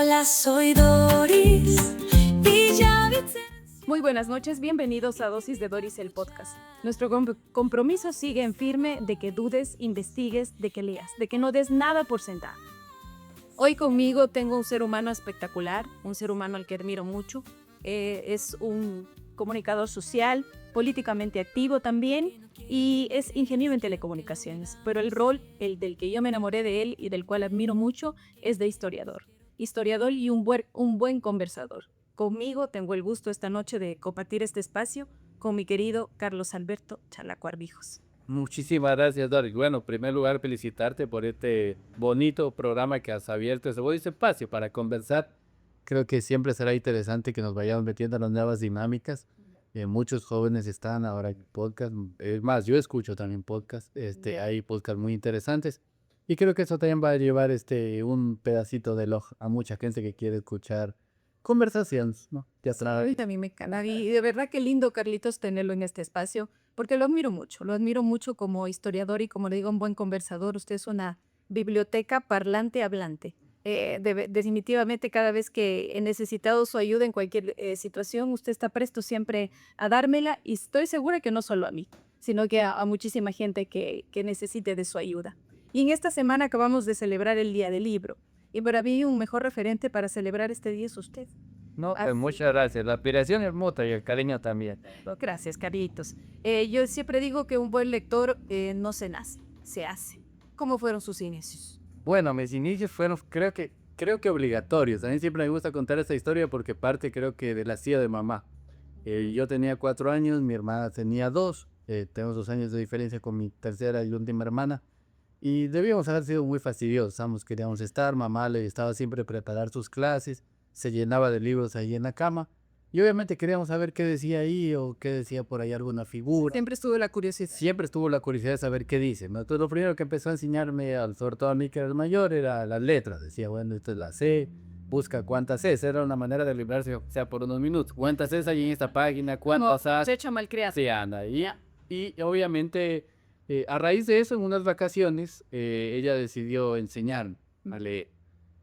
Hola, soy Doris Villavicencio. Muy buenas noches, bienvenidos a Dosis de Doris, el podcast. Nuestro compromiso sigue en firme de que dudes, investigues, de que leas, de que no des nada por sentado. Hoy conmigo tengo un ser humano espectacular, un ser humano al que admiro mucho. Es un comunicador social, políticamente activo también, y es ingeniero en telecomunicaciones. Pero el rol, el del que yo me enamoré de él y del cual admiro mucho, es de historiador. Historiador y un buen conversador. Conmigo tengo el gusto esta noche de compartir este espacio con mi querido Carlos Alberto Chalaco Arvijos. Muchísimas gracias, Doris. Bueno, en primer lugar, felicitarte por este bonito programa que has abierto, ese bonito espacio para conversar. Creo que siempre será interesante que nos vayamos metiendo en las nuevas dinámicas. Muchos jóvenes están ahora en podcast. Es más, yo escucho también podcast. Hay podcasts muy interesantes. Y creo que eso también va a llevar un pedacito de ojo a mucha gente que quiere escuchar conversaciones, ¿no? Ya sabes. Ay, también me encanta. Y de verdad que lindo, Carlitos, tenerlo en este espacio, porque lo admiro mucho como historiador y como le digo, un buen conversador. Usted es una biblioteca parlante hablante. Definitivamente cada vez que he necesitado su ayuda en cualquier situación, usted está presto siempre a dármela y estoy segura que no solo a mí, sino que a muchísima gente que necesite de su ayuda. Y en esta semana acabamos de celebrar el Día del Libro. Y para mí un mejor referente para celebrar este día es usted. No, Así. muchas gracias. La aspiración es mutua y el cariño también. Gracias, Carlitos. Yo siempre digo que un buen lector no se nace, se hace. ¿Cómo fueron sus inicios? Bueno, mis inicios fueron, creo que obligatorios. A mí siempre me gusta contar esta historia porque parte, creo que de la silla de mamá. Yo tenía 4 años, mi hermana tenía 2. Tenemos 2 años de diferencia con mi tercera y última hermana. Y debíamos haber sido muy fastidiosos. Ambos queríamos estar. Mamá le estaba siempre preparar sus clases. Se llenaba de libros ahí en la cama. Y obviamente queríamos saber qué decía ahí o qué decía por ahí alguna figura. Siempre estuvo la curiosidad. Siempre estuvo la curiosidad de saber qué dice, ¿no? Entonces lo primero que empezó a enseñarme, sobre todo a mí que era el mayor, era las letras. Decía, bueno, esto es la C, busca cuántas es. Era una manera de librarse, o sea, por unos minutos. ¿Cuántas es ahí en esta página? ¿Cuántas has? Se echa malcriado. Sí, anda. Y obviamente, a raíz de eso, en unas vacaciones, ella decidió enseñarme a leer.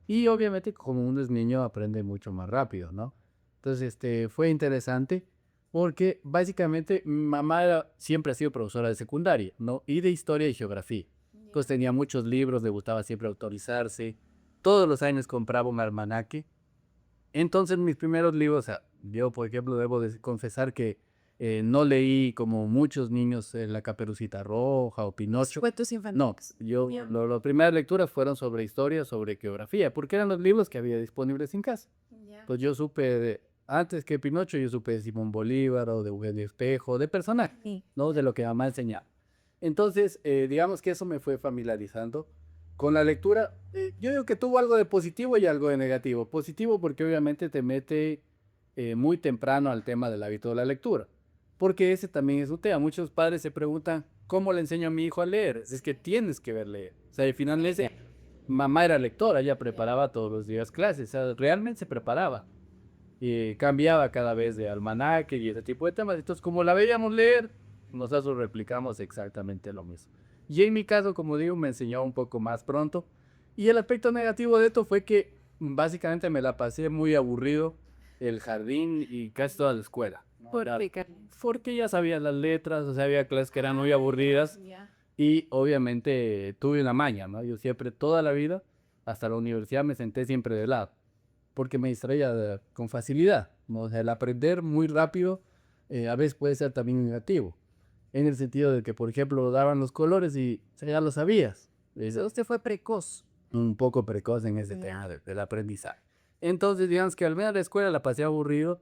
Y obviamente, como uno es niño, aprende mucho más rápido, ¿no? Entonces, fue interesante porque básicamente mi mamá siempre ha sido profesora de secundaria, ¿no? Y de historia y geografía. Entonces tenía muchos libros, le gustaba siempre autorizarse. Todos los años compraba un almanaque. Entonces mis primeros libros, o sea, yo por ejemplo debo de confesar que no leí como muchos niños La Caperucita Roja o Pinocho. Cuentos infantiles. No, las primeras lecturas fueron sobre historia, sobre geografía, porque eran los libros que había disponibles en casa. Pues yo supe, antes que Pinocho, yo supe de Simón Bolívar o de Eugenio Espejo, de personajes, Sí. ¿no? De lo que mamá enseñaba. Entonces, digamos que eso me fue familiarizando con la lectura. Yo digo que tuvo algo de positivo y algo de negativo. Positivo porque obviamente te mete muy temprano al tema del hábito de la lectura, porque ese también es un tema. Muchos padres se preguntan, ¿cómo le enseño a mi hijo a leer? Es que tienes que ver leer. O sea, al final mamá era lectora, ella preparaba todos los días clases, o sea, realmente se preparaba. Y cambiaba cada vez de almanaque y ese tipo de temas. Entonces, como la veíamos leer, nosotros replicamos exactamente lo mismo. Y en mi caso, como digo, me enseñó un poco más pronto. Y el aspecto negativo de esto fue que básicamente me la pasé muy aburrido el jardín y casi toda la escuela. Porque ya sabía las letras, o sea, había clases que eran muy aburridas. Y obviamente tuve una maña, ¿no? Yo siempre, toda la vida, hasta la universidad, me senté siempre de lado, porque me distraía con facilidad, ¿no? O sea, el aprender muy rápido a veces puede ser también negativo, en el sentido de que, por ejemplo, daban los colores y o sea, ya lo sabías. Usted fue precoz. Un poco precoz en ese tema del aprendizaje. Entonces, digamos que al menos la escuela la pasé aburrido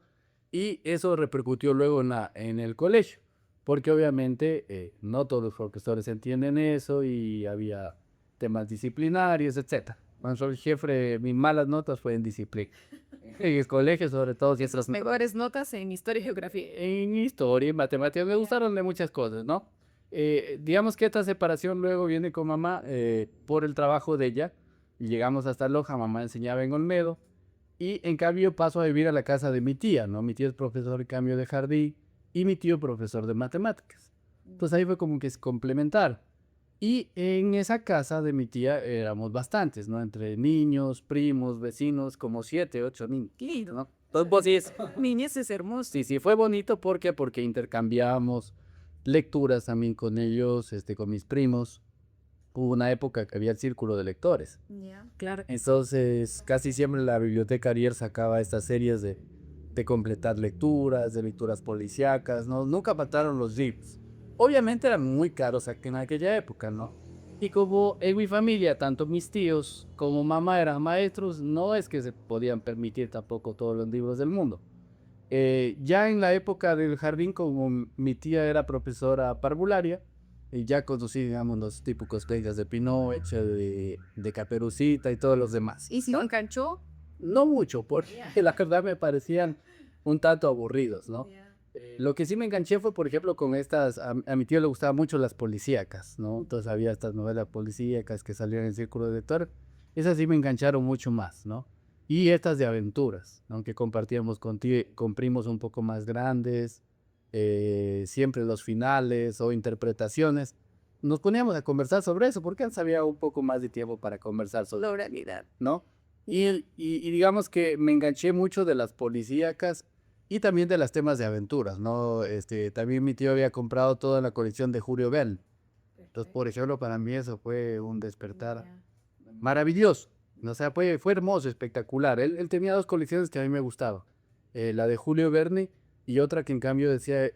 y eso repercutió luego en el colegio, porque obviamente no todos los profesores entienden eso y había temas disciplinarios, etcétera. Cuando soy jefe, mis malas notas fue en disciplina. En el colegio, sobre todo, si Las mejores notas en historia y geografía. en historia y matemáticas, me gustaron de muchas cosas, ¿no? Digamos que esta separación luego viene con mamá por el trabajo de ella. Y llegamos hasta Loja, mamá enseñaba en Olmedo. Y en cambio paso a vivir a la casa de mi tía, ¿no? Mi tía es profesor de cambio de jardín y mi tío profesor de matemáticas. Entonces ahí fue como que es complementar. Y en esa casa de mi tía éramos bastantes, ¿no? Entre niños, primos, vecinos, como 7, 8 niños, Qué lindo. ¿no? Entonces, pues, Niñez es hermoso. sí, sí, fue bonito porque intercambiábamos lecturas también con ellos, con mis primos. Hubo una época que había el círculo de lectores. Claro. Entonces, casi siempre la biblioteca Ariel sacaba estas series de completar lecturas, de lecturas policíacas, ¿no? Nunca faltaron los libros. Obviamente eran muy caros en aquella época, ¿no? Y como en mi familia, tanto mis tíos como mamá eran maestros, no es que se podían permitir tampoco todos los libros del mundo. Ya en la época del jardín, como mi tía era profesora parvularia, y ya conocí, digamos, los típicos textos de Pinocho, de Caperucita y todos los demás. ¿Y si lo enganchó? No mucho, porque la verdad me parecían un tanto aburridos, ¿no? Lo que sí me enganché fue, por ejemplo, con estas, a mi tío le gustaban mucho las policíacas, ¿no? Entonces había estas novelas policíacas que salían en el círculo de lector. Esas sí me engancharon mucho más, ¿no? Y estas de aventuras, ¿no? Que compartíamos con primos un poco más grandes, siempre los finales o interpretaciones. Nos poníamos a conversar sobre eso, porque antes había un poco más de tiempo para conversar sobre, La oralidad. ¿no? Y digamos que me enganché mucho de las policíacas y también de las temas de aventuras, ¿no? También mi tío había comprado toda la colección de Julio Verne. Entonces, por ejemplo, para mí eso fue un despertar maravilloso. O sea, fue hermoso, espectacular. Él tenía dos colecciones que a mí me gustaban. La de Julio Verne y otra que en cambio decía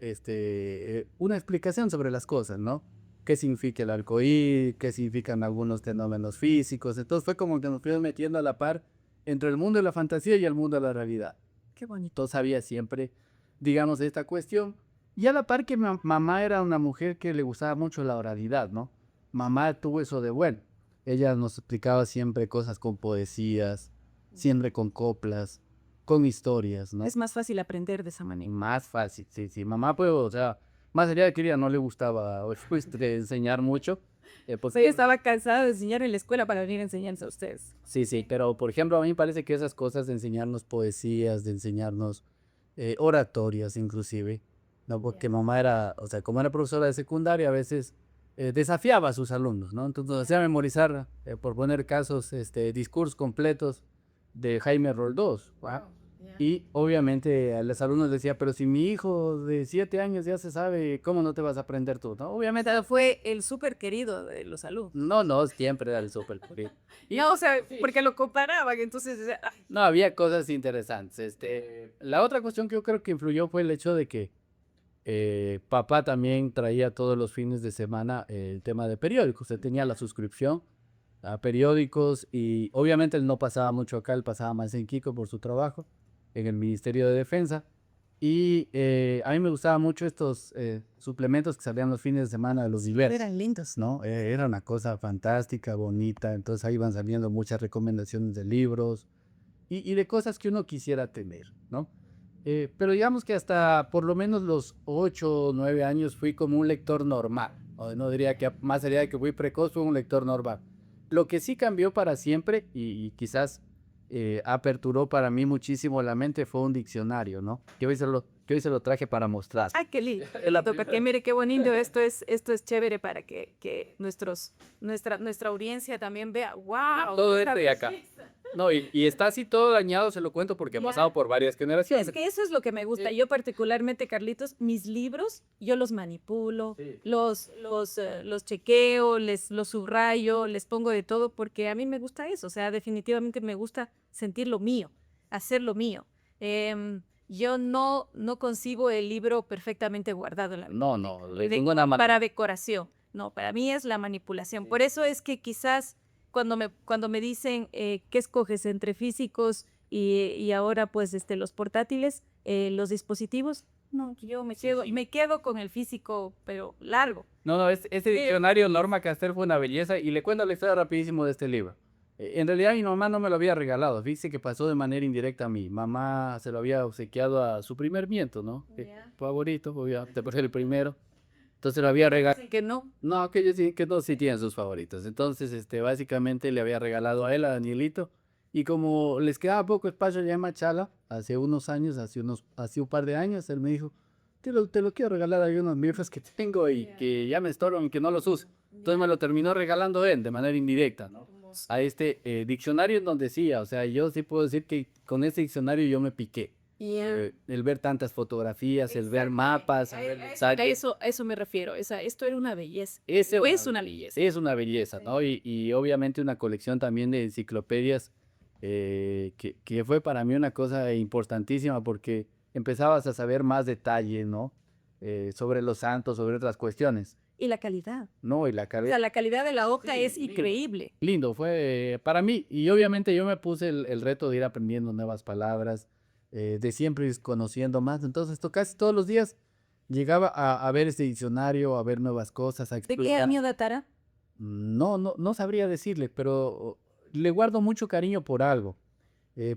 una explicación sobre las cosas, ¿no? Qué significa el arcoíris, qué significan algunos fenómenos físicos. Entonces fue como que nos fuimos metiendo a la par entre el mundo de la fantasía y el mundo de la realidad. Qué bonito sabía siempre, digamos, de esta cuestión. Y a la par que mamá era una mujer que le gustaba mucho la oralidad, ¿no? Mamá tuvo eso de bueno. Ella nos explicaba siempre cosas con poesías, siempre con coplas, con historias, ¿no? Es más fácil aprender de esa Y manera. más fácil, sí, sí. Mamá, pues, o sea, más allá de que ella no le gustaba pues, de enseñar mucho, pues, Ella estaba cansada de enseñar en la escuela para venir a enseñarse a ustedes. sí, sí, pero por ejemplo, a mí me parece que esas cosas de enseñarnos poesías, de enseñarnos oratorias inclusive, ¿no? Porque mamá era, o sea, como era profesora de secundaria, a veces desafiaba a sus alumnos, ¿no? Entonces nos hacía memorizar, por poner casos, discursos completos de Jaime Roldós. ¿Va? Y obviamente a los alumnos decía, pero si mi hijo de 7 años ya se sabe, ¿cómo no te vas a aprender tú? ¿No? Obviamente, O sea, fue el súper querido de los alumnos. no, siempre era el súper querido. No, o sea, porque lo comparaban, entonces, ay, No, había cosas interesantes. La otra cuestión que yo creo que influyó fue el hecho de que papá también traía todos los fines de semana el tema de periódicos. Él tenía la suscripción a periódicos y obviamente él no pasaba mucho acá, él pasaba más en Quito por su trabajo en el Ministerio de Defensa. Y a mí me gustaban mucho estos suplementos que salían los fines de semana de los diversos. eran lindos. ¿No? Era una cosa fantástica, bonita, entonces ahí van saliendo muchas recomendaciones de libros y de cosas que uno quisiera tener, ¿no? Pero digamos que hasta por lo menos los 8 o 9 años fui como un lector normal, no diría que más allá de que fui precoz, fui un lector normal. Lo que sí cambió para siempre y quizás aperturó para mí muchísimo la mente fue un diccionario, ¿no? Que hoy se lo traje para mostrar. Ay, qué lindo. Porque mire qué bonito, esto es chévere para que nuestra audiencia también vea, wow. Todo esto de acá. No, y está así todo dañado, se lo cuento porque ha pasado por varias generaciones. Es que eso es lo que me gusta. Yo particularmente, Carlitos, mis libros, yo los manipulo, Sí. los chequeo, los subrayo, les pongo de todo, porque a mí me gusta eso. O sea, definitivamente me gusta sentir lo mío, hacer lo mío. Yo no concibo el libro perfectamente guardado en la No, de ninguna manera. para decoración. No, para mí es la manipulación. Por eso es que quizás cuando me dicen qué escoges entre físicos y ahora pues los portátiles, los dispositivos, no, yo me quedo con el físico, pero largo. No, ese diccionario Norma Castel fue una belleza y le cuento la historia rapidísimo de este libro. En realidad mi mamá no me lo había regalado, dice que pasó de manera indirecta a mí. Mamá se lo había obsequiado a su primer nieto, ¿no? Favorito, obviamente, por ser el primero. Entonces lo había regalado. Dicen que no. No, que ellos sí, que no, sí tienen sus favoritos. Entonces, básicamente le había regalado a él, a Danielito, y como les quedaba poco espacio ya en Machala, hace unos años, hace un par de años, él me dijo, te lo quiero regalar, hay unos MIRFs que tengo y que ya me estorban, que no los uso. Entonces me lo terminó regalando él de manera indirecta, ¿no? A este diccionario en donde decía, o sea, yo sí puedo decir que con ese diccionario yo me piqué. El ver tantas fotografías, el ver mapas, el ver A mensajes. eso me refiero. Esto era una belleza. Ese Es una belleza. es una belleza, ¿no? Y obviamente una colección también de enciclopedias que fue para mí una cosa importantísima porque empezabas a saber más detalles, ¿no? Sobre los santos, sobre otras cuestiones, Y la calidad. ¿no? Y la O calidad. sea, la calidad de la hoja Sí, es increíble. Lindo, fue para mí. Y obviamente yo me puse el reto de ir aprendiendo nuevas palabras, de siempre ir conociendo más. Entonces, esto casi todos los días llegaba a ver este diccionario, a ver nuevas cosas, a ¿De qué explorar. año datara? No sabría decirle, pero le guardo mucho cariño por algo.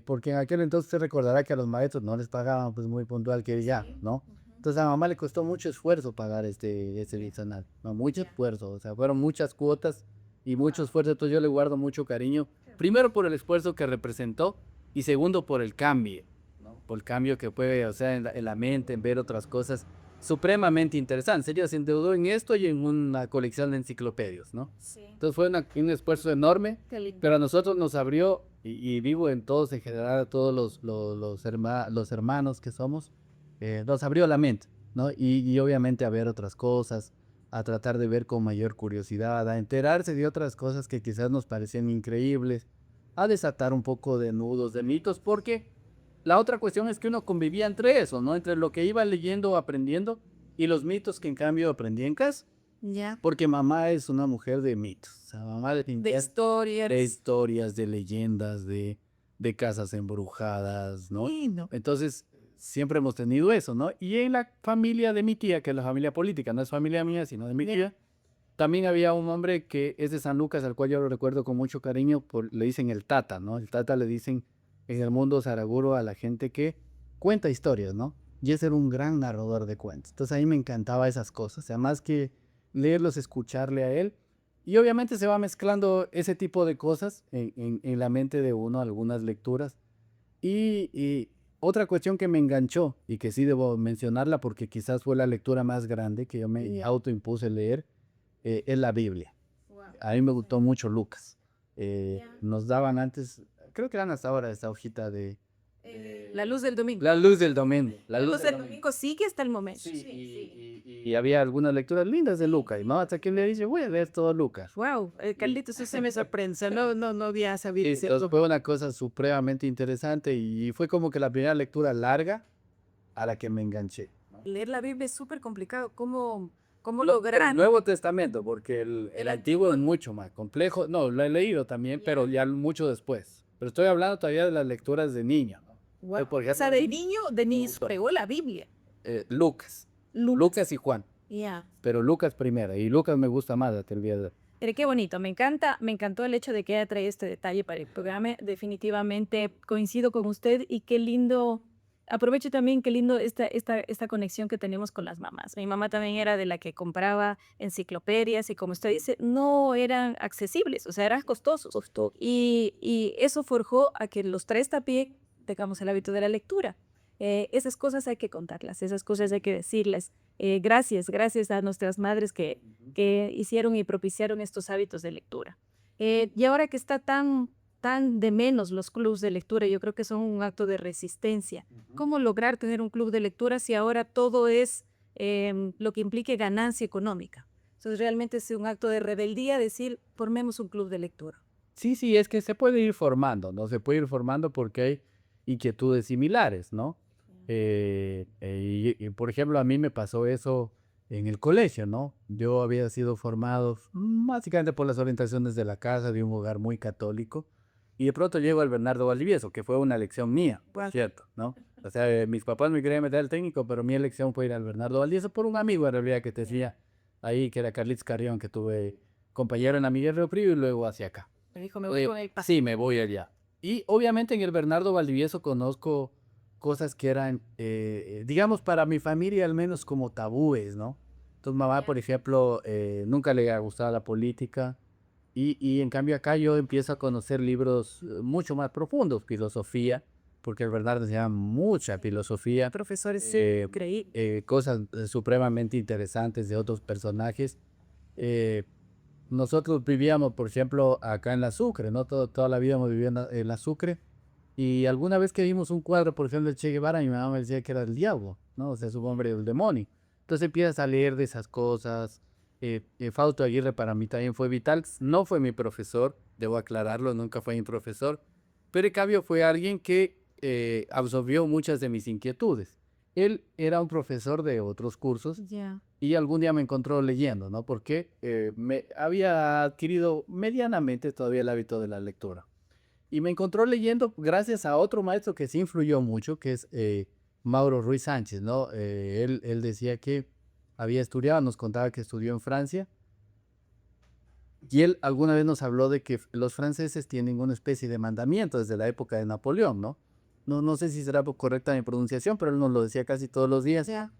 Porque en aquel entonces usted recordará que a los maestros no les pagaban pues muy puntual que ya, ¿no? Entonces a mamá le costó mucho esfuerzo pagar este diccionario, ¿no? Mucho esfuerzo, o sea, fueron muchas cuotas y mucho esfuerzo, entonces yo le guardo mucho cariño, primero por el esfuerzo que representó y segundo por el cambio, ¿no? Por el cambio que puede, o sea, en la mente, en ver otras cosas supremamente interesantes. Ella se endeudó en esto y en una colección de enciclopedias, ¿no? Sí. Entonces fue un esfuerzo enorme, Qué lindo. pero a nosotros nos abrió, y vivo en todos en general, a todos los hermanos que somos, nos abrió la mente, ¿no? Y obviamente a ver otras cosas, a tratar de ver con mayor curiosidad, a enterarse de otras cosas que quizás nos parecían increíbles, a desatar un poco de nudos, de mitos, porque la otra cuestión es que uno convivía entre eso, ¿no? Entre lo que iba leyendo o aprendiendo y los mitos que en cambio aprendí en casa. Ya. Porque mamá es una mujer de mitos. O sea, mamá De historias. de historias, de leyendas, de casas embrujadas, ¿no? Lindo. Entonces, siempre hemos tenido eso, ¿no? Y en la familia de mi tía, que es la familia política, no es familia mía, sino de mi tía, también había un hombre que es de San Lucas, al cual yo lo recuerdo con mucho cariño, le dicen el Tata, ¿no? El Tata le dicen en el mundo zaraguro a la gente que cuenta historias, ¿no? Y ese era un gran narrador de cuentos. Entonces a mí me encantaba esas cosas, o sea, más que leerlos, escucharle a él. Y obviamente se va mezclando ese tipo de cosas en la mente de uno, algunas lecturas. Y otra cuestión que me enganchó y que sí debo mencionarla porque quizás fue la lectura más grande que yo me autoimpuse leer, es la Biblia. A mí me gustó mucho Lucas. Nos daban antes, creo que eran hasta ahora esta hojita de La luz del domingo. La luz del domingo. La La luz luz del del domingo sigue hasta el momento. Sí, y había algunas lecturas lindas de Lucas. Y no, hasta que le dice, voy a leer todo Lucas. Wow, Carlitos, eso se me sorprende. No había sabido Y entonces fue una cosa supremamente interesante y fue como que la primera lectura larga a la que me enganché. Leer la Biblia es súper complicado. ¿Cómo El lograr? Nuevo Testamento, porque el Antiguo es mucho más complejo. No, lo he leído también, pero ya mucho después. Pero estoy hablando todavía de las lecturas de niño, ¿no? Wow. Por O sea, ejemplo, de niño se pegó la Biblia. Lucas. Lucas y Juan. Ya. Pero Lucas primero. Y Lucas me gusta más, te olvidas. Pero qué bonito, me encantó el hecho de que haya traído este detalle para el programa. Definitivamente coincido con usted y qué lindo. Aprovecho también qué lindo esta conexión que tenemos con las mamás. Mi mamá también era de la que compraba enciclopedias y como usted dice, no eran accesibles, o sea, eran costosos. Y eso forjó a que los tres también tengamos el hábito de la lectura. Esas cosas hay que contarlas, esas cosas hay que decirles. Gracias a nuestras madres que hicieron y propiciaron estos hábitos de lectura. Y ahora que está tan de menos los clubes de lectura, yo creo que son un acto de resistencia. ¿Cómo lograr tener un club de lectura si ahora todo es lo que implique ganancia económica? Entonces realmente es un acto de rebeldía decir, formemos un club de lectura. Sí, es que se puede ir formando, ¿no? Se puede ir formando porque hay inquietudes similares, ¿no? Y, por ejemplo, a mí me pasó eso en el colegio, ¿no? Yo había sido formado básicamente por las orientaciones de la casa, de un hogar muy católico, y de pronto llego al Bernardo Valdivieso, que fue una elección mía, por cierto, ¿no? O sea, mis papás me querían meter al técnico, pero mi elección fue ir al Bernardo Valdivieso por un amigo en realidad que te decía ahí, que era Carlitos Carrión, que tuve compañero en la Miguel Río Frío y luego hacia acá. Me dijo, me voy con el Sí, me voy allá. Y obviamente en el Bernardo Valdivieso conozco cosas que eran, digamos, para mi familia al menos como tabúes, ¿no? Entonces mamá, por ejemplo, nunca le ha gustado la política y en cambio acá yo empiezo a conocer libros mucho más profundos, filosofía, porque el Bernardo enseñaba mucha filosofía, Profesores, creí. cosas supremamente interesantes de otros personajes. Eh, Nosotros vivíamos, por ejemplo, acá en la Sucre, ¿no? Toda la vida hemos vivido en la Sucre. Y alguna vez que vimos un cuadro, por ejemplo, de Che Guevara, mi mamá me decía que era el diablo, ¿no? O sea, su nombre el demonio. Entonces empiezas a leer de esas cosas. Fausto Aguirre para mí también fue vital. No fue mi profesor, debo aclararlo, nunca fue mi profesor. Pero en cambio fue alguien que absorbió muchas de mis inquietudes. Él era un profesor de otros cursos Ya. y algún día me encontró leyendo, ¿no? Porque me había adquirido medianamente todavía el hábito de la lectura. Y me encontró leyendo gracias a otro maestro que sí influyó mucho, que es Mauro Ruiz Sánchez, ¿no? Él decía que había estudiado, nos contaba que estudió en Francia. Y él alguna vez nos habló de que los franceses tienen una especie de mandamiento desde la época de Napoleón, ¿no? No sé si será correcta mi pronunciación, pero él nos lo decía casi todos los días. Ya.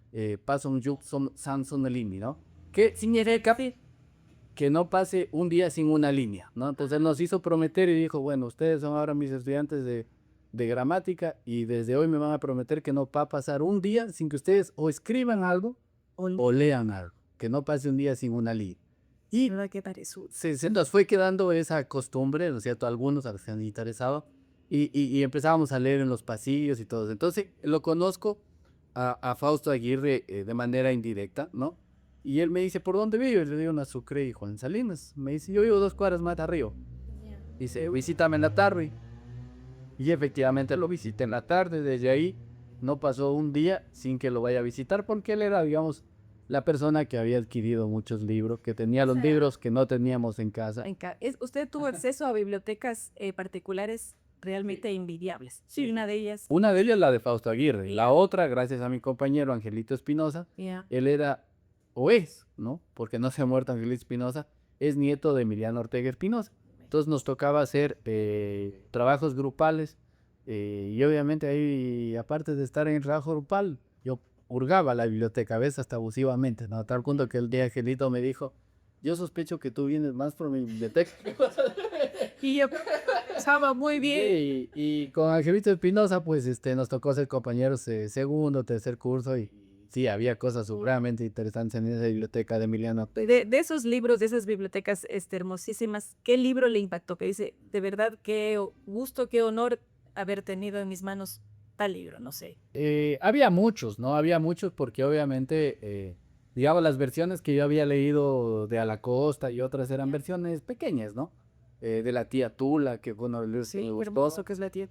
Pas un jour sans une ligne, ¿no? Que significa que no pase un día sin una línea, ¿no? Entonces él nos hizo prometer y dijo, bueno, ustedes son ahora mis estudiantes de gramática y desde hoy me van a prometer que no va a pasar un día sin que ustedes o escriban algo o lean algo, que no pase un día sin una línea. Y ¿Verdad que parece? se nos fue quedando esa costumbre, ¿no es cierto? Algunos a los que han interesado y empezábamos a leer en los pasillos y todo. Entonces lo conozco a Fausto Aguirre de manera indirecta, ¿no? Y él me dice, ¿por dónde vivo? Y le digo, en Sucre y Juan Salinas. Me dice, yo vivo 2 cuadras más arriba. Dice, visítame en la tarde. Y efectivamente lo visité en la tarde. Desde ahí no pasó un día sin que lo vaya a visitar porque él era, digamos, la persona que había adquirido muchos libros, que tenía los libros que no teníamos en casa. Usted tuvo acceso a bibliotecas particulares realmente envidiables. Sí, una de ellas. Una de ellas la de Fausto Aguirre. La otra, gracias a mi compañero Angelito Espinosa, Ya. él era, o es, ¿no? Porque no se ha muerto Angelito Espinosa, es nieto de Emiliano Ortega Espinosa. Entonces nos tocaba hacer trabajos grupales y obviamente ahí, aparte de estar en el trabajo grupal, yo hurgaba la biblioteca, a veces hasta abusivamente, ¿no? A tal punto que el día Angelito me dijo, yo sospecho que tú vienes más por mi biblioteca. Y yo estaba muy bien. Sí, y con Angelito Espinosa, pues nos tocó ser compañeros segundo, tercer curso y sí, había cosas supremamente interesantes en esa biblioteca de Emiliano. De esos libros, de esas bibliotecas hermosísimas, ¿qué libro le impactó? Que dice, de verdad, qué gusto, qué honor haber tenido en mis manos tal libro, no sé. Había muchos, ¿no? Había muchos porque obviamente, digamos, las versiones que yo había leído de A la Costa y otras eran versiones pequeñas, ¿no? De la tía Tula, que fue uno de los Sí, que me gustó. hermoso que es la tía.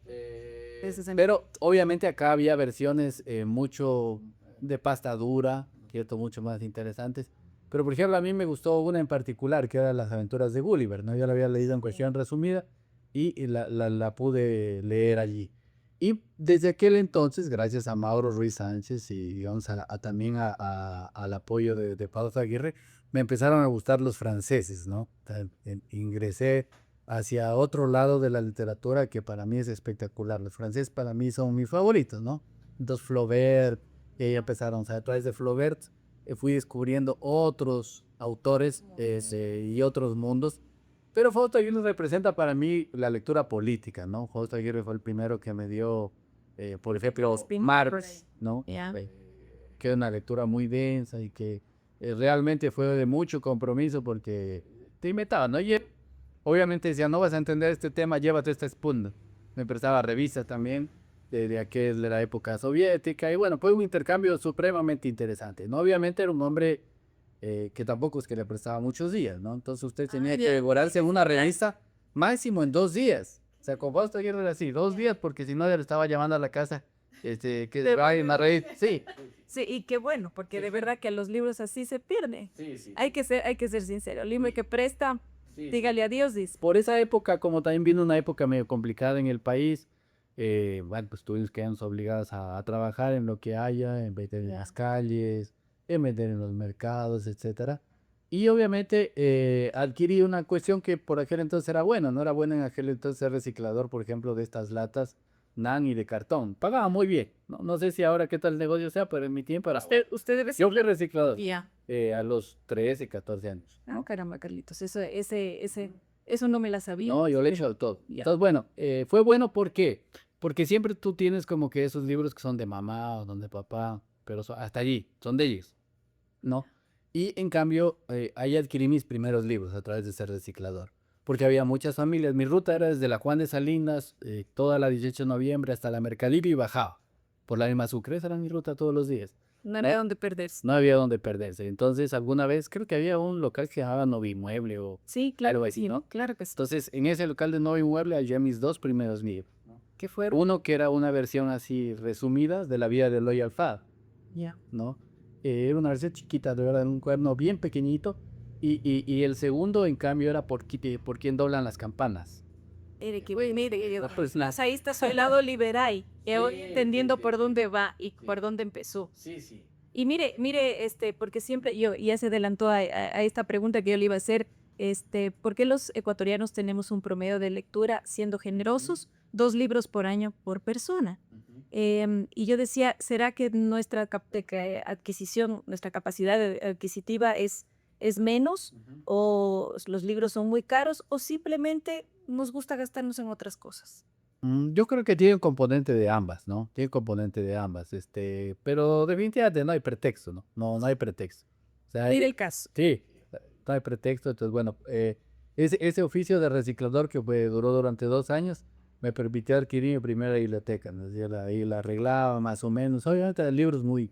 Pero obviamente acá había versiones mucho de pasta dura, cierto, mucho más interesantes. Pero por ejemplo a mí me gustó una en particular que era Las aventuras de Gulliver, ¿no? Yo la había leído en cuestión resumida y la pude leer allí. Y desde aquel entonces, gracias a Mauro Ruiz Sánchez y digamos también al apoyo de Fausto Aguirre, me empezaron a gustar los franceses, ¿no? Ingresé hacia otro lado de la literatura que para mí es espectacular. Los franceses para mí son mis favoritos, ¿no? Entonces Flaubert, y ahí empezaron, o sea, a través de Flaubert fui descubriendo otros autores y otros mundos. Pero Fausto Aguirre representa para mí la lectura política, ¿no? Fausto Aguirre fue el primero que me dio, por ejemplo, Marx, ¿no? Ya. Que es una lectura muy densa y que realmente fue de mucho compromiso porque te invitaba, ¿no? Y obviamente decía, no vas a entender este tema, llévate esta espunda. Me prestaba revistas también de aquel de la época soviética y bueno, fue un intercambio supremamente interesante, ¿no? Obviamente era un hombre que tampoco es que le prestaba muchos días, ¿no? Entonces usted tenía que devorarse una revista máximo en 2 días. O sea, con Fausto Aguirre era así, 2 días, porque si no ya le estaba llamando a la casa, que vaya una revista. Sí. Sí, y qué bueno, porque de verdad que los libros así se pierden. Hay que ser sincero. El libro que presta, dígale adiós, dice. Por esa época, como también vino una época medio complicada en el país, bueno, pues tuvimos que quedarnos obligados a trabajar en lo que haya, en vender en las calles, en vender en los mercados, etcétera. Y obviamente adquirí una cuestión que por aquel entonces era buena, no era buena en aquel entonces ser reciclador, por ejemplo, de estas latas NAN y de cartón. Pagaba muy bien, no sé si ahora qué tal el negocio sea, pero en mi tiempo era... Usted debe Yo fui reciclador Ya. a los 13, 14 años. Ah, caramba, Carlitos, eso no me la sabía. No, yo le he hecho todo. Entonces, bueno, fue bueno ¿por qué? Porque siempre tú tienes como que esos libros que son de mamá o de papá, pero hasta allí, son de ellos, ¿no? Y en cambio, ahí adquirí mis primeros libros a través de ser reciclador, porque había muchas familias. Mi ruta era desde la Juan de Salinas, toda la 18 de noviembre hasta la Mercadillo y bajaba. Por la misma Sucre, esa era mi ruta todos los días. No había dónde perderse. No había dónde perderse. Entonces, alguna vez creo que había un local que se llamaba Novimueble o Sí, claro algo que así, sí, ¿no? claro que sí. Entonces, en ese local de Novimueble hallé mis dos primeros libros. ¿Qué fueron? Uno que era una versión así resumida de la vida de Eloy Alfaro, Ya. ¿no? Era una versión chiquita, de verdad, en un cuaderno bien pequeñito. Y el segundo, en cambio, era por quién doblan las campanas. Pues ahí está su lado liberal, y voy entendiendo por dónde va y por dónde empezó. Sí, sí. Y mire, porque siempre ya se adelantó a esta pregunta que yo le iba a hacer, ¿por qué los ecuatorianos tenemos un promedio de lectura, siendo generosos, 2 libros por año por persona? Y yo decía, ¿será que nuestra adquisición, nuestra capacidad adquisitiva es menos, o los libros son muy caros, o simplemente nos gusta gastarnos en otras cosas? Yo creo que tiene un componente de ambas, ¿no? Tiene un componente de ambas, pero definitivamente no hay pretexto, ¿no? No hay pretexto. O sea, Mire el caso. sí, no hay pretexto. Entonces, bueno, ese oficio de reciclador que duró durante 2 años me permitió adquirir mi primera biblioteca, ¿no? Ahí la arreglaba más o menos. Obviamente eran libros muy,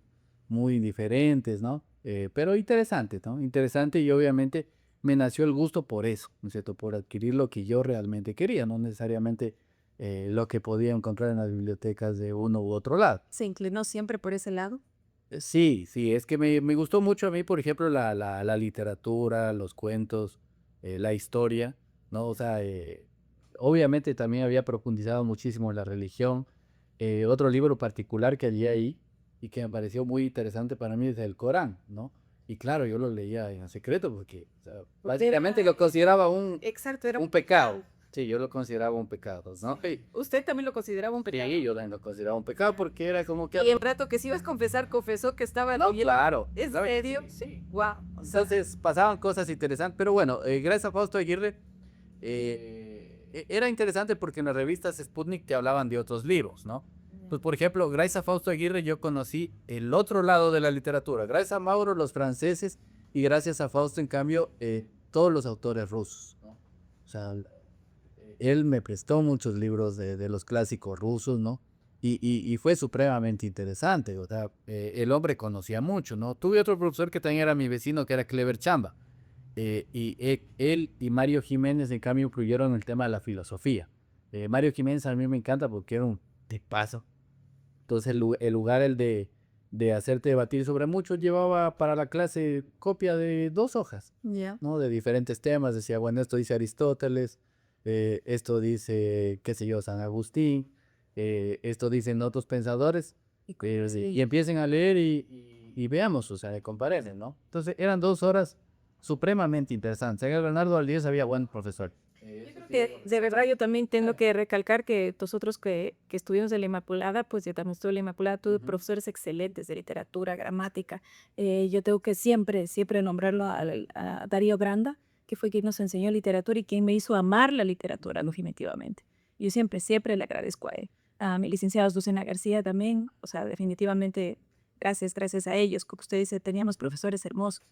muy diferentes, ¿no? Pero interesante, ¿no? Interesante, y obviamente me nació el gusto por eso, ¿no es cierto? Por adquirir lo que yo realmente quería, no necesariamente lo que podía encontrar en las bibliotecas de uno u otro lado. ¿Se inclinó siempre por ese lado? Sí, sí, es que me gustó mucho a mí, por ejemplo, la literatura, los cuentos, la historia, ¿no? O sea, obviamente también había profundizado muchísimo en la religión. Otro libro particular que hallé ahí y que me pareció muy interesante para mí es el Corán, ¿no? Y claro, yo lo leía en secreto porque, o sea, básicamente lo consideraba Exacto, era un pecado. Sí, yo lo consideraba un pecado, ¿no? Usted también lo consideraba un pecado. Sí, yo también lo consideraba un pecado porque era como que... Y el rato que se ibas a confesar, confesó que estaba No, leyendo. claro. ¿En ¿sabes? serio? Sí. Wow. Entonces pasaban cosas interesantes, pero bueno, gracias a Fausto Aguirre, era interesante porque en las revistas Sputnik te hablaban de otros libros, ¿no? Pues por ejemplo, gracias a Fausto Aguirre yo conocí el otro lado de la literatura, gracias a Mauro los franceses y gracias a Fausto en cambio todos los autores rusos, ¿no? O sea, él me prestó muchos libros de los clásicos rusos, ¿no? Y fue supremamente interesante, o sea, el hombre conocía mucho, ¿no? Tuve otro profesor que también era mi vecino, que era Clever Chamba, él y Mario Jiménez, en cambio, incluyeron el tema de la filosofía. Mario Jiménez a mí me encanta porque era un tipazo. Entonces, el lugar, el de hacerte debatir sobre mucho, llevaba para la clase copia de 2 hojas, Ya. ¿no? De diferentes temas, decía, bueno, esto dice Aristóteles, esto dice, qué sé yo, San Agustín, esto dicen otros pensadores, y empiecen a leer y veamos, o sea, comparen, ¿no? Entonces eran 2 horas supremamente interesantes. En el Bernardo Valdés había buen profesor. De verdad, yo también tengo que recalcar que nosotros que estudiamos en la Inmaculada, pues yo también estuve en la Inmaculada, tuve profesores excelentes de literatura, gramática. Yo tengo que siempre nombrarlo a Darío Granda, que fue quien nos enseñó literatura y quien me hizo amar la literatura, definitivamente. Yo siempre le agradezco a él. A mi licenciada Lucena García también, o sea, definitivamente gracias a ellos. Como usted dice, teníamos profesores hermosos.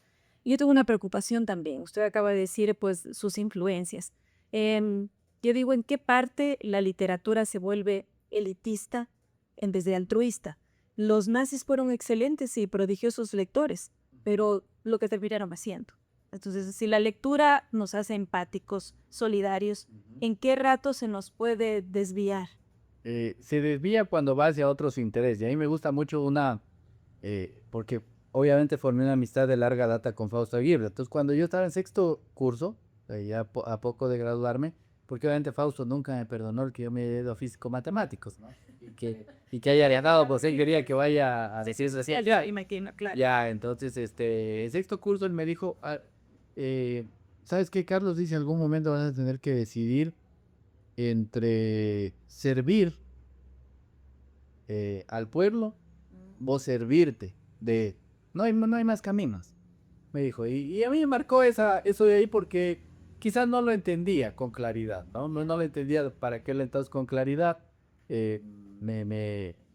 Y yo tengo una preocupación también. Usted acaba de decir, pues, sus influencias. Yo digo, ¿en qué parte la literatura se vuelve elitista en vez de altruista? Los nazis fueron excelentes y prodigiosos lectores, pero lo que terminaron haciendo. Entonces, si la lectura nos hace empáticos, solidarios, ¿en qué rato se nos puede desviar? Se desvía cuando va hacia otros intereses. Y a mí me gusta mucho porque obviamente formé una amistad de larga data con Fausto Aguirre. Entonces, cuando yo estaba en sexto curso, ya a poco de graduarme, porque obviamente Fausto nunca me perdonó el que yo me haya ido a físico-matemáticos, ¿no? Y que haya ganado, pues él quería que vaya a decir eso así. Ya, imagino, claro. Ya, entonces, en sexto curso él me dijo, ¿sabes qué, Carlos? Dice, en algún momento vas a tener que decidir entre servir al pueblo o servirte de... No hay más caminos, me dijo. Y a mí me marcó eso de ahí porque quizás no lo entendía con claridad, ¿no? No lo entendía para qué entonces con claridad.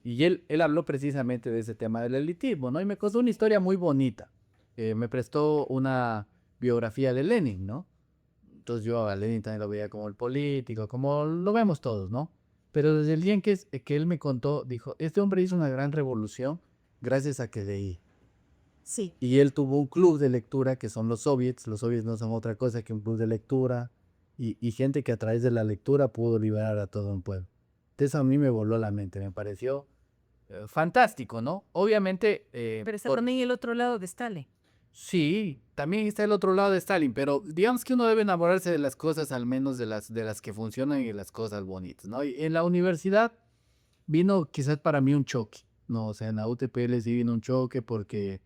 y él habló precisamente de ese tema del elitismo, ¿no? Y me contó una historia muy bonita. Me prestó una biografía de Lenin, ¿no? Entonces yo a Lenin también lo veía como el político, como lo vemos todos, ¿no? Pero desde el día en que él me contó, dijo, este hombre hizo una gran revolución gracias a que leí. Sí. Y él tuvo un club de lectura que son los soviets no son otra cosa que un club de lectura y gente que a través de la lectura pudo liberar a todo un pueblo. Entonces a mí me voló la mente, me pareció fantástico, ¿no? Obviamente, Pero está también el otro lado de Stalin. sí, también está el otro lado de Stalin, pero digamos que uno debe enamorarse de las cosas, al menos de las que funcionan y de las cosas bonitas, ¿no? Y en la universidad vino quizás para mí un choque, ¿no? O sea, en la UTPL sí vino un choque porque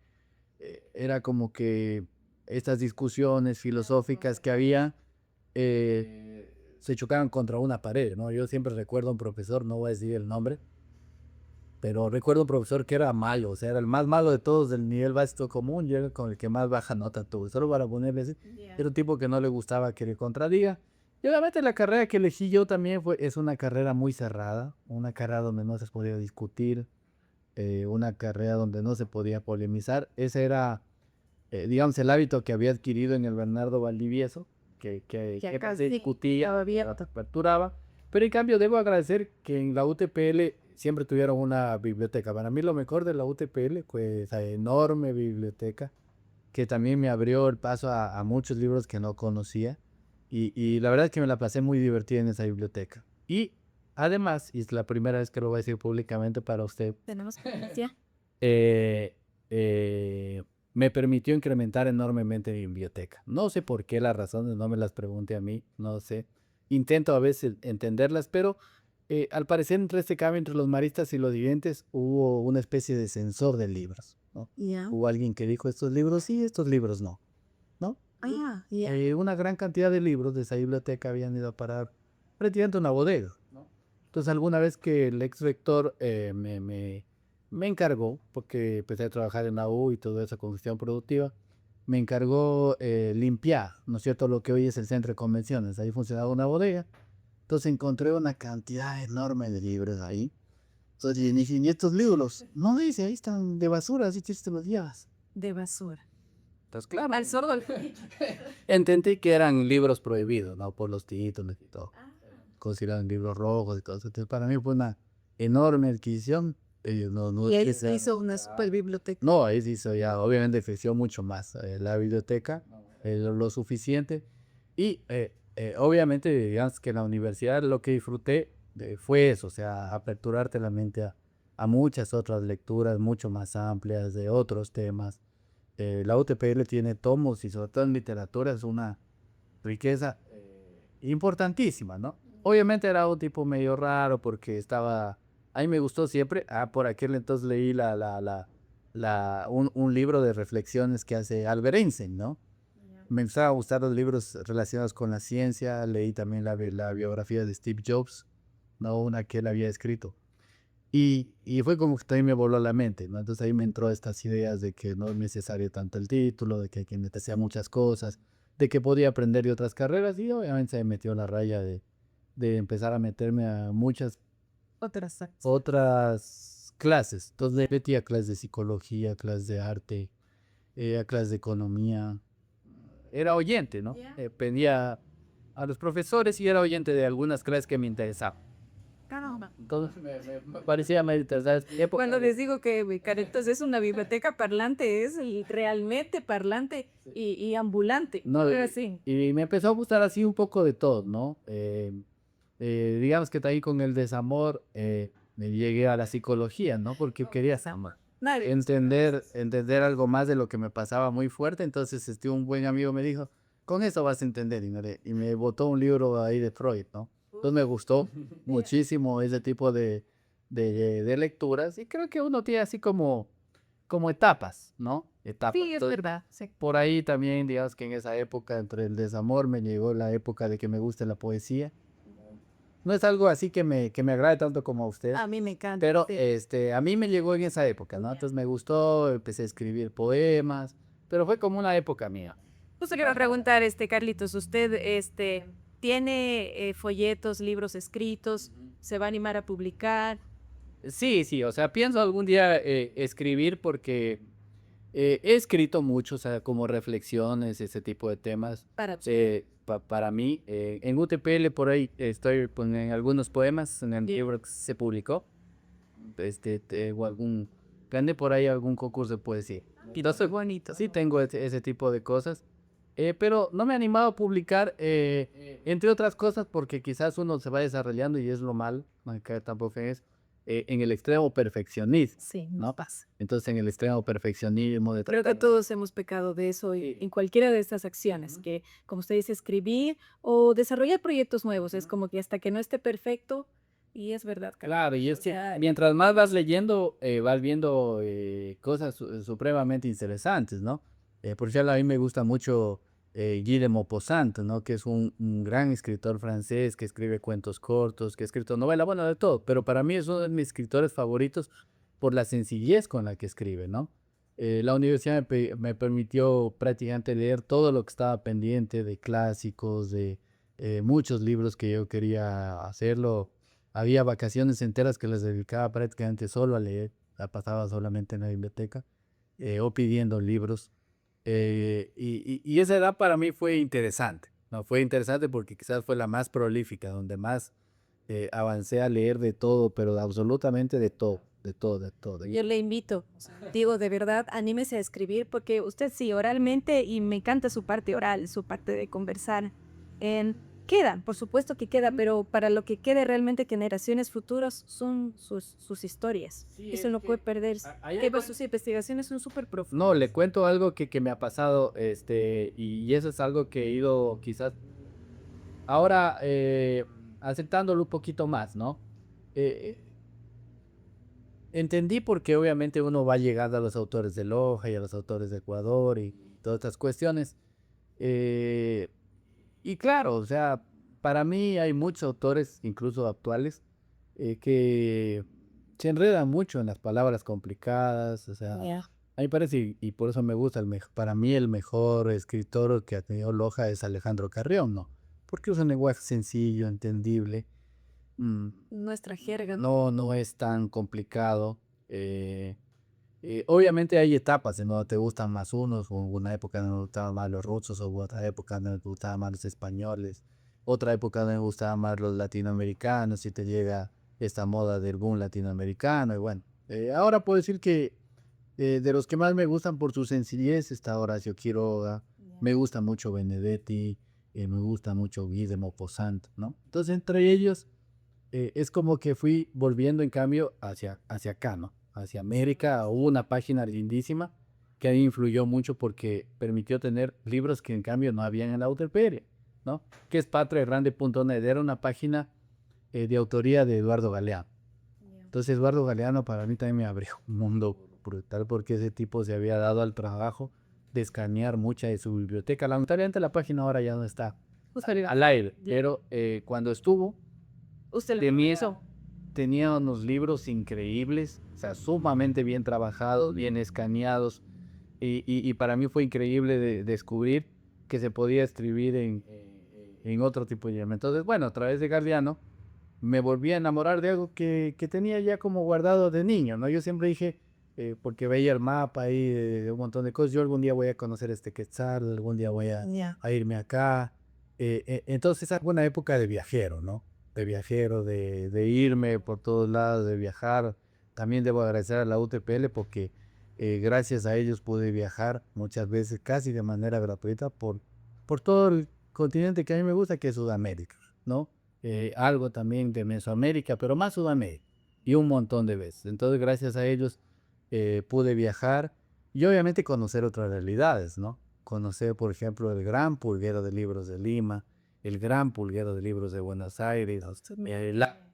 era como que estas discusiones filosóficas que había se chocaban contra una pared, ¿no? Yo siempre recuerdo a un profesor, no voy a decir el nombre, pero recuerdo un profesor que era malo, o sea, era el más malo de todos del nivel básico común y era con el que más baja nota tuvo. Solo para ponerle así, era un tipo que no le gustaba que le contradiga. Y obviamente la carrera que elegí yo también es una carrera muy cerrada, una carrera donde no se podía discutir, una carrera donde no se podía polemizar. Ese era, digamos, el hábito que había adquirido en el Bernardo Valdivieso, que acá se sí discutía, estaba que abierto. aperturaba. Pero en cambio debo agradecer que en la UTPL siempre tuvieron una biblioteca. Para mí lo mejor de la UTPL fue esa enorme biblioteca que también me abrió el paso a muchos libros que no conocía. Y la verdad es que me la pasé muy divertida en esa biblioteca. Y además, y es la primera vez que lo voy a decir públicamente para usted, Tenemos ya. eh, eh, me permitió incrementar enormemente mi biblioteca. No sé por qué las razones, no me las pregunte a mí, no sé. Intento a veces entenderlas, pero al parecer entre este cambio entre los maristas y los divientes hubo una especie de censor de libros, ¿no? Ya. Hubo alguien que dijo estos libros sí, estos libros no, ¿no? Ah, ya. Una gran cantidad de libros de esa biblioteca habían ido a parar prácticamente a una bodega, ¿no? Entonces alguna vez que el ex rector me encargó, porque empecé a trabajar en la U y todo eso con gestión productiva, me encargó limpiar, ¿no es cierto?, lo que hoy es el centro de convenciones. Ahí funcionaba una bodega. Entonces encontré una cantidad enorme de libros ahí. Entonces dije, ¿y estos libros? No, dice, ahí están de basura, así que te los llevas. De basura. Entonces, claro, Al sordo. entendí que eran libros prohibidos, ¿no? Por los títulos y todo. Consideraban libros rojos y cosas. Entonces, para mí fue una enorme adquisición. Y él hizo una super biblioteca. No, ahí se hizo ya, obviamente creció mucho más la biblioteca, lo suficiente. Y obviamente, digamos que en la universidad lo que disfruté fue eso, o sea, aperturarte la mente a muchas otras lecturas mucho más amplias de otros temas. La UTPL tiene tomos y sobre todo en literatura es una riqueza importantísima, ¿no? Obviamente era un tipo medio raro porque estaba, a mí me gustó siempre, por aquel entonces leí un libro de reflexiones que hace Albert Einstein, ¿no? Me empezaba a gustar los libros relacionados con la ciencia, leí también la biografía de Steve Jobs, ¿no? Una que él había escrito. Y fue como que también me voló la mente, ¿no? Entonces ahí me entró estas ideas de que no es necesario tanto el título, de que hay que meterse a muchas cosas, de que podía aprender de otras carreras y obviamente se me metió la raya de empezar a meterme a muchas otras clases. Entonces le metí a clases de psicología, clases de arte, a clases de economía. Era oyente, ¿no? Pedía a los profesores y era oyente de algunas clases que me interesaban. Caramba. Entonces me parecía medio interesante. Cuando les digo que Caretos es una biblioteca parlante, es realmente parlante y ambulante. No, Pero sí. y me empezó a gustar así un poco de todo, ¿no? Digamos que ahí con el desamor me llegué a la psicología, ¿no? Porque quería Nadie. entender algo más de lo que me pasaba muy fuerte. Entonces un buen amigo me dijo, con eso vas a entender. Y me botó un libro ahí de Freud, ¿no? Entonces me gustó muchísimo ese tipo de lecturas y creo que uno tiene así como etapas, ¿no? Etapas. Sí, es Entonces, verdad. Sí. por ahí también, digamos que en esa época, entre el desamor, me llegó la época de que me guste la poesía. No es algo así que me agrade tanto como a usted, A mí me encanta. pero Sí. a mí me llegó en esa época, ¿no? Entonces me gustó, empecé a escribir poemas, pero fue como una época mía. Justo quiero preguntar, Carlitos, usted tiene folletos, libros escritos ¿Se va a animar a publicar? Sí, sí, o sea, pienso algún día escribir porque he escrito mucho, o sea, como reflexiones, ese tipo de temas. Para Para mí, en UTPL por ahí estoy en algunos poemas, en el Bien. libro que se publicó, o gané por ahí algún concurso de poesía. Y no soy bonito, sí tengo ese tipo de cosas, pero no me he animado a publicar, entre otras cosas, porque quizás uno se va desarrollando y es lo mal, no que tampoco es, en el extremo perfeccionismo, Sí, ¿no? pasa. Entonces, en el extremo perfeccionismo de Creo que todos hemos pecado de eso en cualquiera de estas acciones, que como usted dice, escribir o desarrollar proyectos nuevos, es como que hasta que no esté perfecto, y es verdad, Claro, y es o que sea, mientras más vas leyendo, vas viendo cosas supremamente interesantes, ¿no? Por ejemplo, a mí me gusta mucho Guy de Maupassant, ¿no? Que es un gran escritor francés que escribe cuentos cortos, que ha escrito novela, bueno, de todo, pero para mí es uno de mis escritores favoritos por la sencillez con la que escribe, ¿no? La universidad me permitió prácticamente leer todo lo que estaba pendiente de clásicos, de muchos libros que yo quería hacerlo. Había vacaciones enteras que les dedicaba prácticamente solo a leer, la pasaba solamente en la biblioteca, o pidiendo libros. Y esa edad para mí fue interesante, ¿no? Fue interesante porque quizás fue la más prolífica, donde más avancé a leer de todo, pero absolutamente de todo, de todo, de todo. yo le invito, digo, de verdad, anímese a escribir, porque usted sí, oralmente, y me encanta su parte oral, su parte de conversar. Queda, por supuesto que queda, pero para lo que quede realmente generaciones futuras son sus historias. Sí, Eso es no que puede perderse. ahí Que pues, sus investigaciones son súper profundas. no, le cuento algo que me ha pasado, y eso es algo que he ido quizás ahora aceptándolo un poquito más, ¿no? Eh, Entendí por qué obviamente uno va llegando a los autores de Loja y a los autores de Ecuador y todas estas cuestiones. Eh, y claro, o sea, para mí hay muchos autores, incluso actuales, que se enredan mucho en las palabras complicadas. O sea, Ya. a mí me parece, y por eso me gusta, para mí el mejor escritor que ha tenido Loja es Alejandro Carrión, ¿no? Porque usa un lenguaje sencillo, entendible. mm, Nuestra jerga. no es tan complicado. eh, Obviamente hay etapas en donde te gustan más unos, hubo una época donde me gustaban más los rusos, hubo otra época donde me gustaban más los españoles, otra época donde me gustaban más los latinoamericanos, y te llega esta moda del boom latinoamericano, y bueno, ahora puedo decir que de los que más me gustan por su sencillez está Horacio Quiroga, me gusta mucho Benedetti, me gusta mucho Guy de Maupassant, ¿no? Entonces entre ellos es como que fui volviendo en cambio hacia acá, ¿no? Hacia América. Hubo una página lindísima que a mí influyó mucho porque permitió tener libros que en cambio no habían en la UTPR, ¿no? Que es patriagrande.net, era una página de autoría de Eduardo Galeano. Entonces Eduardo Galeano para mí también me abrió un mundo brutal porque ese tipo se había dado al trabajo de escanear mucha de su biblioteca. Lamentablemente la página ahora ya no está al aire, pero cuando estuvo Usted de mí eso tenía unos libros increíbles, o sea, sumamente bien trabajados, bien escaneados, y para mí fue increíble descubrir que se podía escribir en otro tipo de idioma. Entonces, bueno, a través de Galeano me volví a enamorar de algo que tenía ya como guardado de niño, ¿no? Yo siempre dije, porque veía el mapa ahí de un montón de cosas, yo algún día voy a conocer este Quetzal, algún día voy a irme acá. Entonces, esa fue una época de viajero, ¿no? De viajero, de irme por todos lados, de viajar. También debo agradecer a la UTPL porque gracias a ellos pude viajar muchas veces casi de manera gratuita por todo el continente que a mí me gusta, que es Sudamérica, ¿no? Algo también de Mesoamérica, pero más Sudamérica, y un montón de veces. Entonces, gracias a ellos pude viajar y obviamente conocer otras realidades, ¿no? Conocer, por ejemplo, el gran pulguero de libros de Lima, el gran pulguero de libros de Buenos Aires,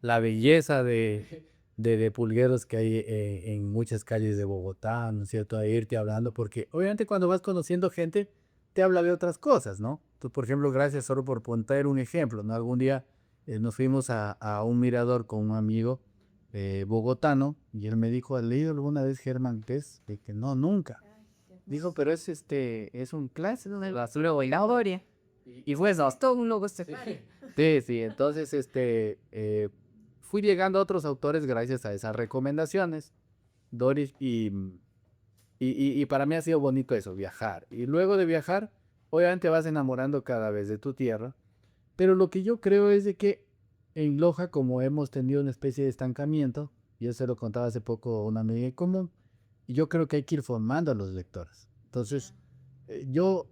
la belleza de pulgueros que hay en muchas calles de Bogotá, ¿no es cierto? A irte hablando, porque obviamente cuando vas conociendo gente, te habla de otras cosas, ¿no? Tú, por ejemplo, gracias solo por poner un ejemplo, ¿no? Algún día nos fuimos a un mirador con un amigo bogotano y él me dijo, ¿has leído alguna vez Germán Gess? Y que no, nunca. Dijo, pero es un clásico, ¿no? Luego y Gloria. y fue eso. Es todo un logo Sí, sí, entonces fui llegando a otros autores gracias a esas recomendaciones, Doris, y para mí ha sido bonito eso, viajar. Y luego de viajar, obviamente vas enamorando cada vez de tu tierra, pero lo que yo creo es de que en Loja, como hemos tenido una especie de estancamiento, yo se lo contaba hace poco a una amiga en común, y yo creo que hay que ir formando a los lectores. Entonces, yo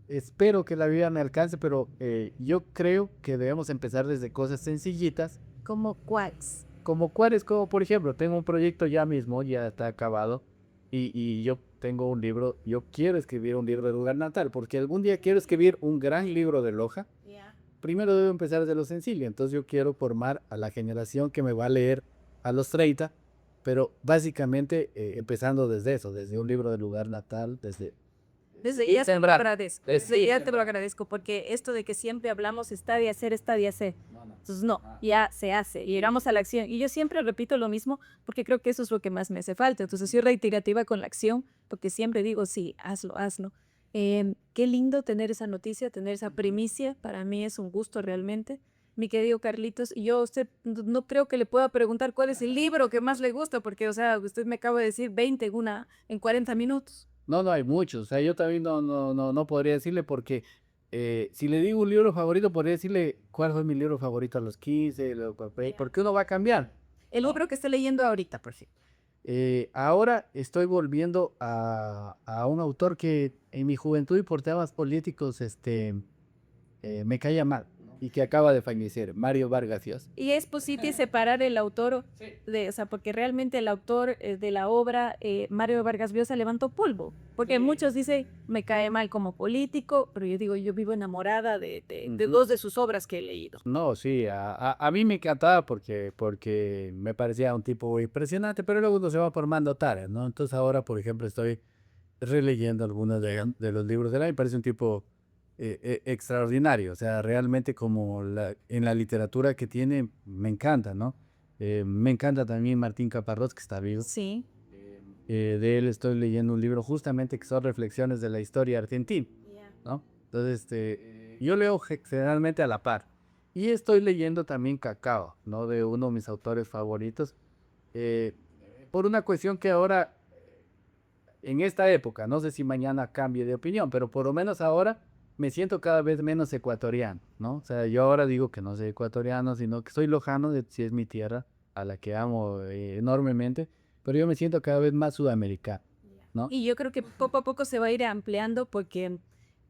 espero que la vida me alcance, pero yo creo que debemos empezar desde cosas sencillitas, ¿Como cuáles? como cuáles, como por ejemplo, tengo un proyecto ya mismo, ya está acabado, y yo tengo un libro, yo quiero escribir un libro de lugar natal, porque algún día quiero escribir un gran libro de Loja. Primero debo empezar desde lo sencillo, entonces yo quiero formar a la generación que me va a leer a los 30, pero básicamente empezando desde eso, desde un libro de lugar natal, desde... Desde Sí, ya te lo sembrar. agradezco. Sí, Desde ya te lo sembrar. agradezco, porque esto de que siempre hablamos está de hacer, está de hacer. Entonces, no, Ah. ya se hace y llegamos a la acción. Y yo siempre repito lo mismo porque creo que eso es lo que más me hace falta. Entonces, soy reiterativa con la acción porque siempre digo, sí, hazlo, hazlo. Qué lindo tener esa noticia, tener esa primicia. Para mí es un gusto realmente. Mi querido Carlitos, yo a usted no creo que le pueda preguntar cuál es el libro que más le gusta, porque, o sea, usted me acaba de decir 20 en 40 minutos. No, no hay muchos, o sea, yo también no podría decirle porque si le digo un libro favorito, podría decirle cuál fue mi libro favorito a los 15, porque uno va a cambiar. El libro que esté leyendo ahorita, por ejemplo. Ahora estoy volviendo a un autor que en mi juventud y por temas políticos me caía mal, ¿no? Y que acaba de fallecer, Mario Vargas Llosa. Y es posible separar el autor de, o sea, porque realmente el autor de la obra, Mario Vargas Llosa, levantó polvo. Porque muchos dicen, me cae mal como político, pero yo digo, yo vivo enamorada de Ujú. dos de sus obras que he leído. No, sí, a mí me encantaba porque me parecía un tipo impresionante, pero luego uno se va formando tareas, ¿no? Entonces ahora, por ejemplo, estoy releyendo algunos de los libros de él, me parece un tipo extraordinario, o sea, realmente como en la literatura que tiene, me encanta, ¿no? Me encanta también Martín Caparrós, que está vivo. Sí. De él estoy leyendo un libro justamente que son reflexiones de la historia argentina, ¿no? Entonces, yo leo generalmente a la par. Y estoy leyendo también Cacao, ¿no? De uno de mis autores favoritos. Por una cuestión que ahora, en esta época, no sé si mañana cambie de opinión, pero por lo menos ahora me siento cada vez menos ecuatoriano, ¿no? O sea, yo ahora digo que no soy ecuatoriano, sino que soy lojano, si es mi tierra, a la que amo enormemente, pero yo me siento cada vez más sudamericano, ¿no? Y yo creo que poco a poco se va a ir ampliando porque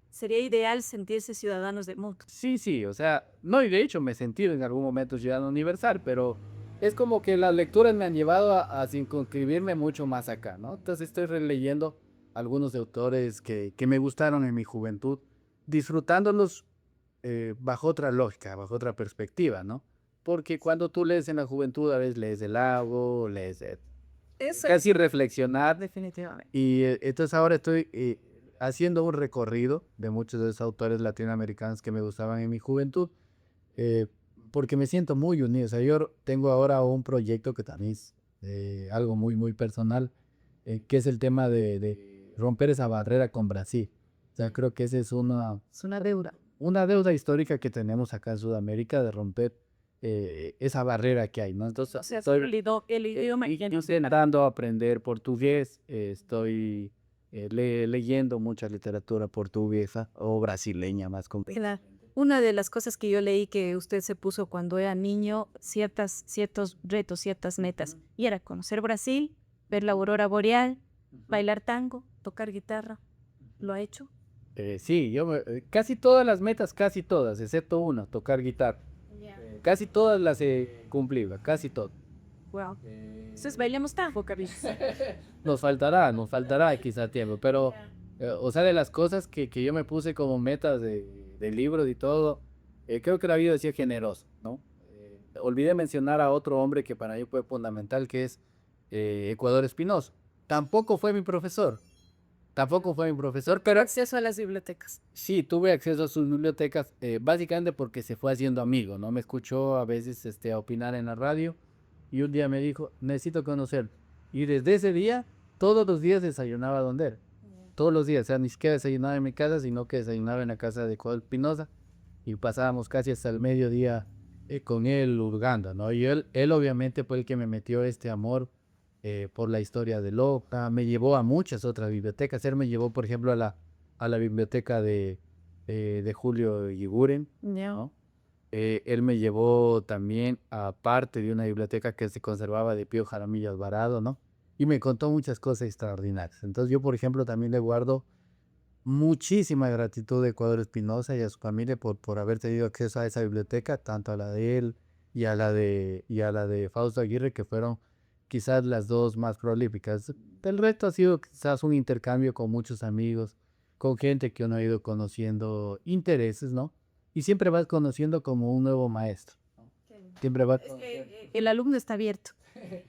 sería ideal sentirse ciudadanos del mundo. Sí, sí, o sea, no, y de hecho me he sentido en algún momento ciudadano universal, pero es como que las lecturas me han llevado a circunscribirme mucho más acá, ¿no? Entonces estoy releyendo algunos de autores que me gustaron en mi juventud, disfrutándolos bajo otra lógica, bajo otra perspectiva, ¿no? Porque cuando tú lees en la juventud, a veces lees El Lago, lees Eso casi reflexionar, definitivamente. y entonces ahora estoy haciendo un recorrido de muchos de esos autores latinoamericanos que me gustaban en mi juventud, eh, porque me siento muy unido. O sea, yo tengo ahora un proyecto que también es algo muy, muy personal, que es el tema de romper esa barrera con Brasil. O sea, creo que esa es Es una deuda. una deuda histórica que tenemos acá en Sudamérica de romper esa barrera que hay, ¿no? Entonces, O sea, estoy el idioma y yo estoy tratando a aprender portugués, estoy leyendo mucha literatura portuguesa o brasileña más Claro. Una de las cosas que yo leí que usted se puso cuando era niño, ciertos retos, ciertas metas, y era conocer Brasil, ver la aurora boreal, bailar tango, tocar guitarra. ¿Lo ha hecho? Sí, casi todas las metas, casi todas, excepto una, tocar guitarra. Casi todas las he cumplido, casi todas. Wow. Entonces bailemos tango, Carlitos. Nos faltará quizá tiempo, pero, o sea, de las cosas que yo me puse como metas de libros y todo, creo que la vida decía generoso, ¿no? Olvidé mencionar a otro hombre que para mí fue fundamental, que es Ecuador Espinosa. Tampoco fue mi profesor, pero Acceso a las bibliotecas. sí, tuve acceso a sus bibliotecas, básicamente porque se fue haciendo amigo, ¿no? Me escuchó a veces a opinar en la radio y un día me dijo, necesito conocerlo. Y desde ese día, todos los días desayunaba donde él. Todos los días, o sea, ni siquiera desayunaba en mi casa, sino que desayunaba en la casa de Ecuador Espinosa y pasábamos casi hasta el mediodía con él hurgando, ¿no? Y él obviamente fue el que me metió este amor por la historia de Loja, me llevó a muchas otras bibliotecas. Él me llevó, por ejemplo, a la biblioteca de Julio Yguren, Ya. ¿no? Él me llevó también a parte de una biblioteca que se conservaba de Pío Jaramillo Alvarado, ¿no? Y me contó muchas cosas extraordinarias. Entonces yo, por ejemplo, también le guardo muchísima gratitud a Ecuador Espinosa y a su familia por haber tenido acceso a esa biblioteca, tanto a la de él y a la de Fausto Aguirre, que fueron quizás las dos más prolíficas. El resto ha sido quizás un intercambio con muchos amigos, con gente que uno ha ido conociendo intereses, ¿no? Y siempre vas conociendo como un nuevo maestro, ¿no? Siempre vas conociendo. El alumno está abierto.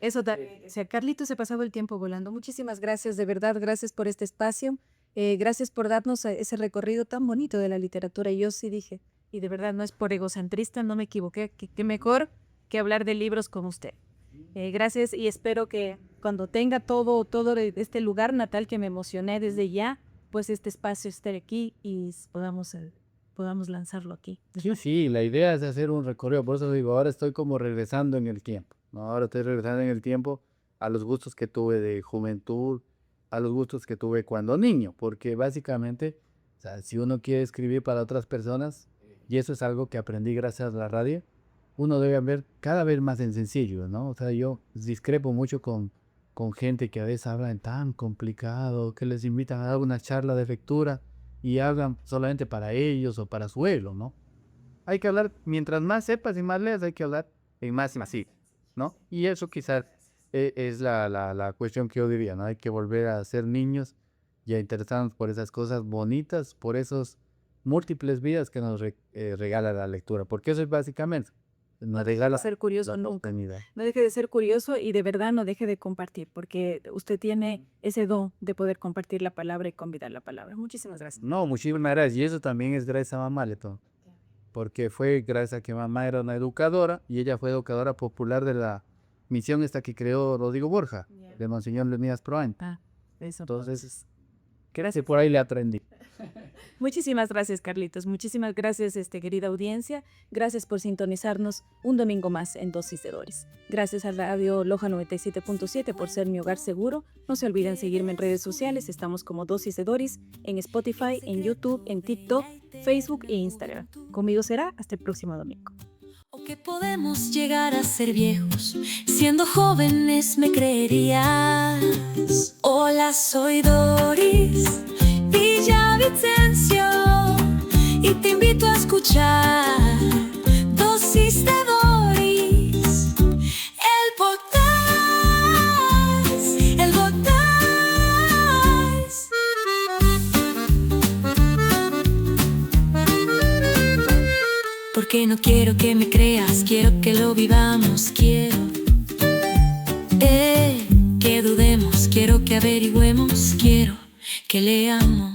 Eso también. O sea, Carlitos, se ha pasado el tiempo volando. Muchísimas gracias, de verdad, gracias por este espacio. Gracias por darnos ese recorrido tan bonito de la literatura. Y yo sí dije, y de verdad no es por egocentrista, no me equivoqué, que mejor que hablar de libros con usted. Gracias y espero que cuando tenga todo de este lugar natal que me emocioné desde ya, pues este espacio esté aquí y podamos lanzarlo aquí. Sí, la idea es hacer un recorrido, por eso digo, ahora estoy como regresando en el tiempo, ¿no? Ahora estoy regresando en el tiempo a los gustos que tuve de juventud, a los gustos que tuve cuando niño, porque básicamente, o sea, si uno quiere escribir para otras personas, y eso es algo que aprendí gracias a la radio, uno debe ver cada vez más en sencillo, ¿no? O sea, yo discrepo mucho con gente que a veces hablan tan complicado, que les invitan a dar una charla de lectura y hablan solamente para ellos o para su ego, ¿no? Hay que hablar, mientras más sepas y más leas, hay que hablar en más masivo, ¿no? Y eso quizás es la cuestión que yo diría, ¿no? Hay que volver a ser niños y a interesarnos por esas cosas bonitas, por esos múltiples vidas que nos regala la lectura, porque eso es básicamente, nos regala Ser curioso la nunca. oportunidad. No deje de ser curioso y de verdad no deje de compartir, porque usted tiene ese don de poder compartir la palabra y convidar la palabra. Muchísimas gracias. No, muchísimas gracias. Y eso también es gracias a mamá, Leto. Porque fue gracias a que mamá era una educadora y ella fue educadora popular de la misión esta que creó Rodrigo Borja, de Monseñor Leonidas Proaño. Eso. Entonces, gracias, por ahí le aprendí. Muchísimas gracias, Carlitos. Muchísimas gracias, querida audiencia. Gracias por sintonizarnos un domingo más en Dosis de Doris. Gracias a Radio Loja 97.7 por ser mi hogar seguro. No se olviden seguirme en redes sociales. Estamos como Dosis de Doris en Spotify, en YouTube, en TikTok, Facebook e Instagram. Conmigo será hasta el próximo domingo. O que podemos llegar a ser viejos, siendo jóvenes me creerías. Hola, soy Doris Villavicencio y te invito a escuchar Dosis de Doris, el podcast, el podcast. Porque no quiero que me creas, quiero que lo vivamos, quiero que dudemos, quiero que averigüemos, quiero que leamos.